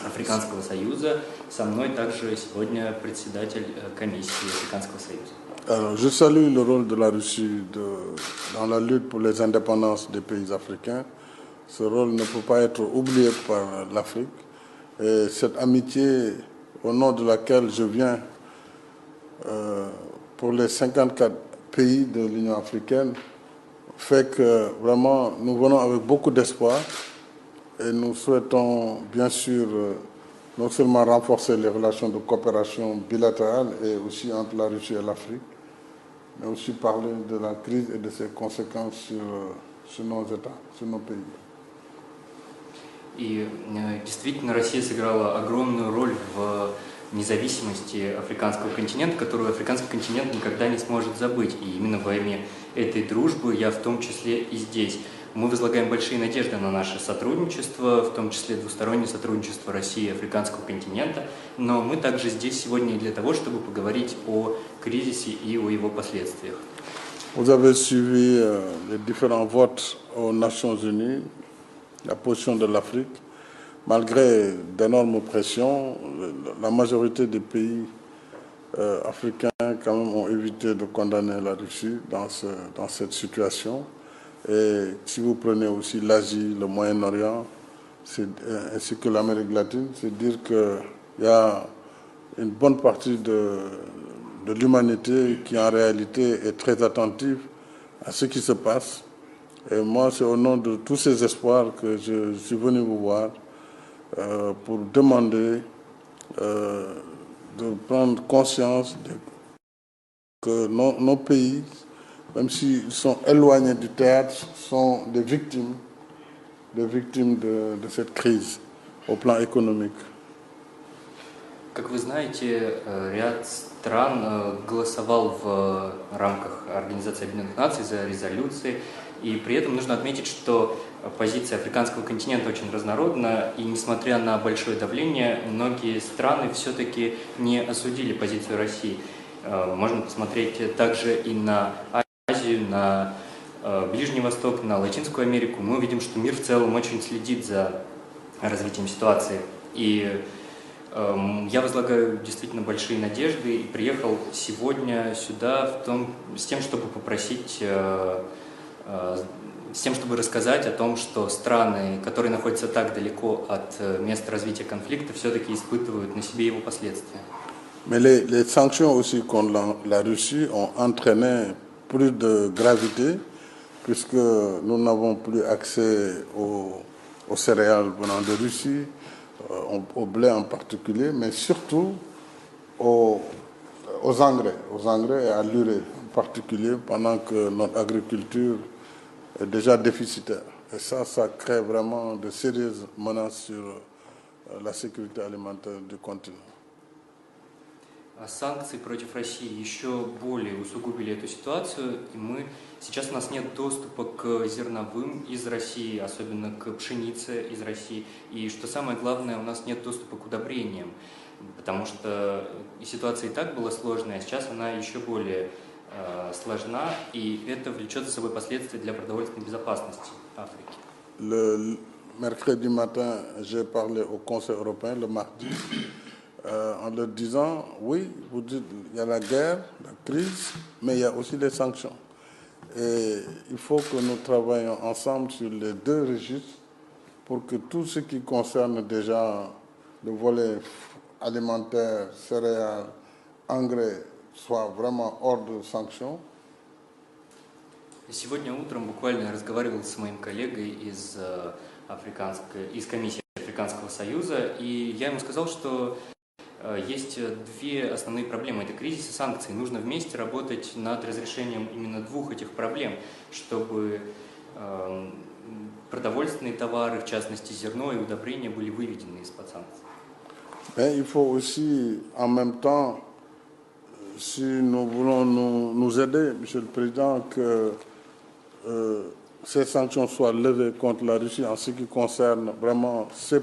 Африканского Союза. Со мной также сегодня председатель комиссии Африканского Союза. Alors, je salue le rôle de la Russie dans la lutte pour les indépendances des pays africains. Ce rôle ne peut pas être oublié par l'Afrique. Et cette amitié, au nom de laquelle je viens pour les 54 pays de l'Union africaine, fait que vraiment nous venons avec beaucoup d'espoir et nous souhaitons bien sûr non seulement renforcer les relations de coopération bilatérale et aussi entre la Russie et l'Afrique, mais aussi parler de la crise et de ses conséquences sur nos États, sur nos pays. И действительно Россия сыграла огромную роль в независимости африканского континента, которую африканский континент никогда не сможет забыть. И именно во имя этой дружбы я в том числе и здесь. Мы возлагаем большие надежды на наше сотрудничество, в том числе двустороннее сотрудничество России и африканского континента, но мы также здесь сегодня и для того, чтобы поговорить о кризисе и о его последствиях. Vous avez suivi les différents votes aux Nations Unies, la position de l'Afrique. Malgré d'énormes pressions, la majorité des pays africains quand même ont évité de condamner la Russie dans cette situation. Et si vous prenez aussi l'Asie, le Moyen-Orient, ainsi que l'Amérique latine, c'est dire qu'il y a une bonne partie de l'humanité qui en réalité est très attentive à ce qui se passe. Et moi, c'est au nom de tous ces espoirs que je suis venu vous voir pour demander de prendre conscience que nos pays, même s'ils sont éloignés du théâtre, sont des victimes de cette crise au plan économique. Как вы знаете, ряд стран голосовал в рамках Организации Объединенных Наций за резолюции, и при этом нужно отметить, что позиция африканского континента очень разнородна, и несмотря на большое давление, многие страны все-таки не осудили позицию России. Можно посмотреть также и на Азию, на Ближний Восток, на Латинскую Америку. Мы увидим, что мир в целом очень следит за развитием ситуации. И я возлагаю действительно большие надежды и приехал сегодня сюда с тем, чтобы попросить, с тем, чтобы рассказать о том, что страны, которые находятся так далеко от места развития конфликта, все-таки испытывают на себе его последствия. Mais les sanctions aussi contre la Russie ont entraîné plus de gravité, puisque nous n'avons plus accès aux céréales venant de Russie, au blé en particulier, mais surtout aux engrais et à l'urée en particulier, pendant que notre agriculture est déjà déficitaire. Et ça crée vraiment de sérieuses menaces sur la sécurité alimentaire du continent. Санкции против России еще более усугубили эту ситуацию, и сейчас у нас нет доступа к зерновым из России, особенно к пшенице из России, и что самое главное, у нас нет доступа к удобрениям, потому что ситуация и так была сложная, а сейчас она еще более сложна, и это влечет за собой последствия для продовольственной безопасности Африки. Le mercredi matin, j'ai parlé au Conseil européen, le mardi, en leur disant, oui, vous dites, il y a la guerre, la crise, mais il y a aussi les sanctions. Et il faut que nous travaillions ensemble sur les deux registres pour que tout ce qui concerne déjà le volet alimentaire, céréales, engrais, soit vraiment hors de sanctions. Сегодня утром буквально я разговаривал с моим коллегой из комиссии Африканского Союза, и я ему сказал, что есть две основные проблемы. Это кризис и санкции. Нужно вместе работать над разрешением именно двух этих проблем, чтобы продовольственные товары, в частности зерно и удобрения, были выведены из-под санкций. Mais il faut aussi, en même temps, si nous voulons nous aider, Monsieur le Président, que ces sanctions soient levées contre la Russie en ce qui concerne vraiment ces